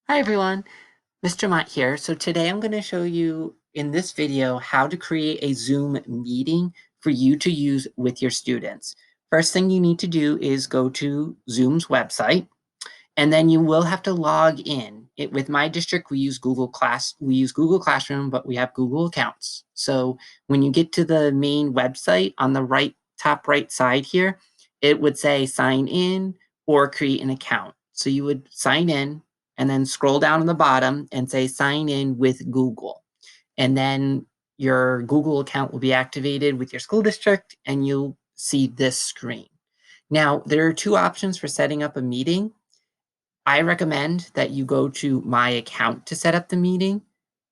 Hi everyone, Mr. Mott here. So today I'm going to show you in this video how to create a Zoom meeting for you to use with your students. First thing you need to do is go to Zoom's website, and then you will have to log in. With my district, we use Google Classroom, but we have Google accounts. So when you get to the main website on the top right side here, it would say sign in or create an account. So you would sign in and then scroll down to the bottom and say sign in with Google. And then your Google account will be activated with your school district and you'll see this screen. Now, there are two options for setting up a meeting. I recommend that you go to My Account to set up the meeting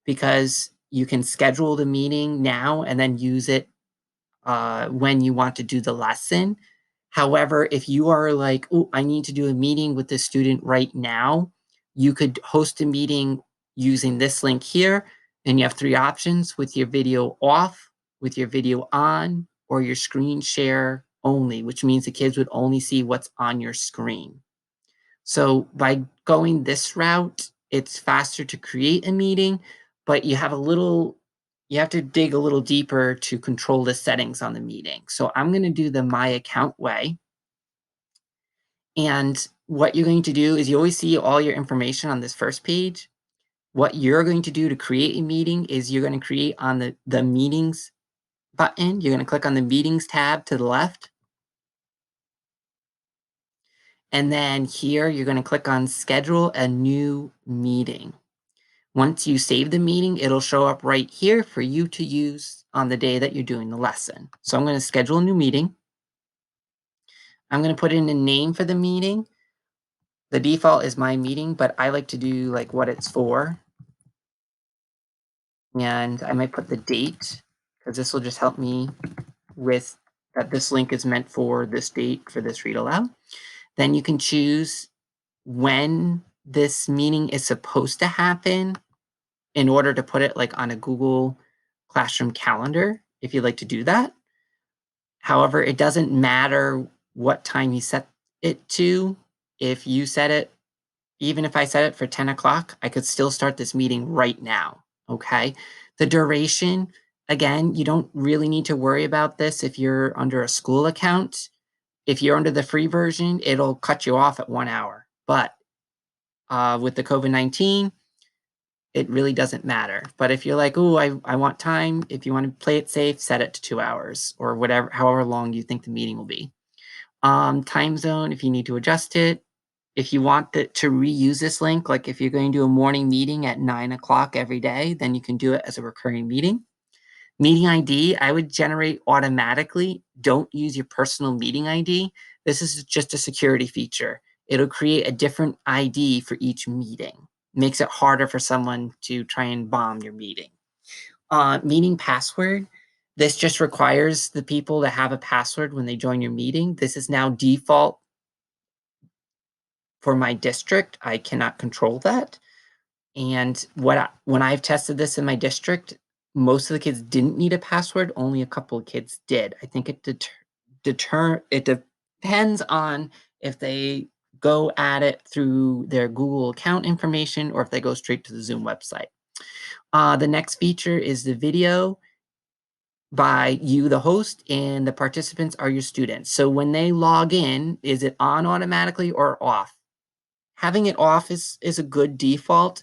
because you can schedule the meeting now and then use it when you want to do the lesson. However, if you are like, oh, I need to do a meeting with the student right now, you could host a meeting using this link here. And you have three options: with your video off, with your video on, or your screen share only, which means the kids would only see what's on your screen. So by going this route, it's faster to create a meeting, but you have to dig a little deeper to control the settings on the meeting. So I'm going to do the My Account way. And what you're going to do is you always see all your information on this first page. What you're going to do to create a meeting is you're going to create on the Meetings button. You're going to click on the Meetings tab to the left. And then here, you're going to click on Schedule a New Meeting. Once you save the meeting, it'll show up right here for you to use on the day that you're doing the lesson. So I'm going to schedule a new meeting. I'm going to put in a name for the meeting. The default is my meeting, but I like to do like what it's for. And I might put the date because this will just help me with that this link is meant for this date for this read aloud. Then you can choose when this meeting is supposed to happen in order to put it like on a Google Classroom calendar, if you'd like to do that. However, it doesn't matter what time you set it to. If you set it, even if I set it for 10 o'clock, I could still start this meeting right now, okay? The duration, again, you don't really need to worry about this if you're under a school account. If you're under the free version, it'll cut you off at 1 hour. But with the COVID-19, it really doesn't matter. But if you're like, oh, I want time, if you want to play it safe, set it to 2 hours or whatever, however long you think the meeting will be. Time zone, if you need to adjust it. If you want to reuse this link, like if you're going to do a morning meeting at 9 o'clock every day, then you can do it as a recurring meeting. Meeting ID, I would generate automatically. Don't use your personal meeting ID. This is just a security feature. It'll create a different ID for each meeting. Makes it harder for someone to try and bomb your meeting. Meeting password. This just requires the people to have a password when they join your meeting. This is now default for my district. I cannot control that. And when I've tested this in my district, most of the kids didn't need a password. Only a couple of kids did. I think it depends on if they go at it through their Google account information or if they go straight to the Zoom website. The next feature is the video by you, the host, and the participants are your students. So when they log in, is it on automatically or off? Having it off is a good default,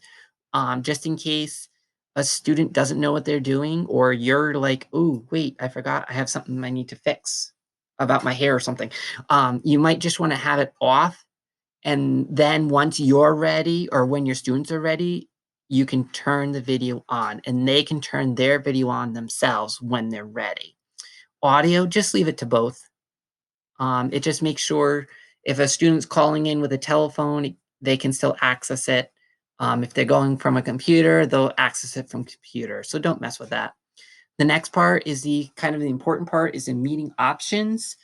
just in case a student doesn't know what they're doing, or you're like, oh, wait, I forgot I have something I need to fix about my hair or something. You might just want to have it off. And then once you're ready or when your students are ready, you can turn the video on and they can turn their video on themselves when they're ready. Audio, just leave it to both. It just makes sure if a student's calling in with a telephone, they can still access it. If they're going from a computer, they'll access it from computer. So don't mess with that. The next part is the kind of the important part is the meeting options.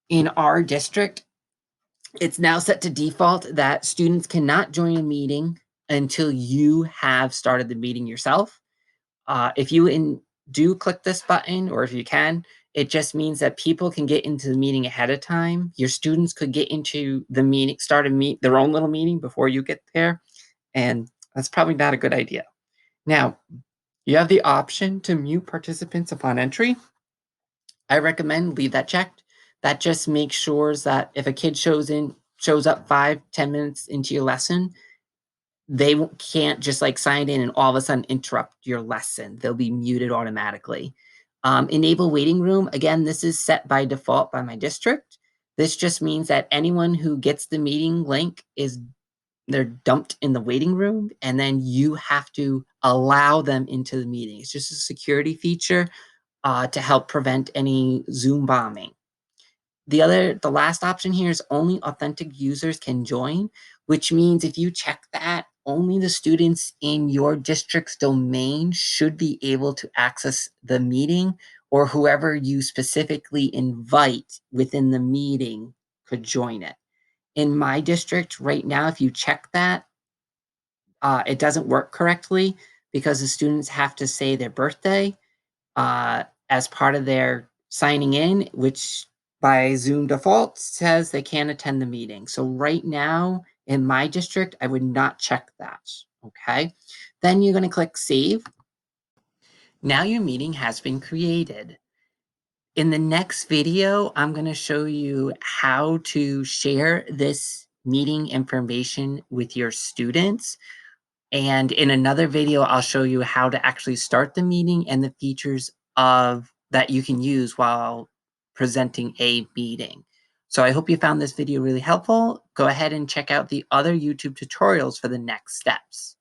In our district, it's now set to default that students cannot join a meeting until you have started the meeting yourself. If you do click this button, or if you can, it just means that people can get into the meeting ahead of time. Your students could get into the meeting, start their own little meeting before you get there. and that's probably not a good idea. Now, you have the option to mute participants upon entry. I recommend leave that checked. That just makes sure that if a kid shows up 5-10 minutes into your lesson, they can't just like sign in and all of a sudden interrupt your lesson. They'll be muted automatically. Enable waiting room. Again, this is set by default by my district. This just means that anyone who gets the meeting link they're dumped in the waiting room, and then you have to allow them into the meeting. It's just a security feature to help prevent any Zoom bombing. The last option here is only authentic users can join, which means if you check that, only the students in your district's domain should be able to access the meeting, or whoever you specifically invite within the meeting could join it. In my district right now, if you check that, it doesn't work correctly because the students have to say their birthday as part of their signing in, which by Zoom default says they can't attend the meeting. So right now in my district, I would not check that. Okay. Then you're going to click save. Now your meeting has been created. In the next video, I'm going to show you how to share this meeting information with your students. And in another video, I'll show you how to actually start the meeting and the features of that you can use while presenting a meeting. So I hope you found this video really helpful. Go ahead and check out the other YouTube tutorials for the next steps.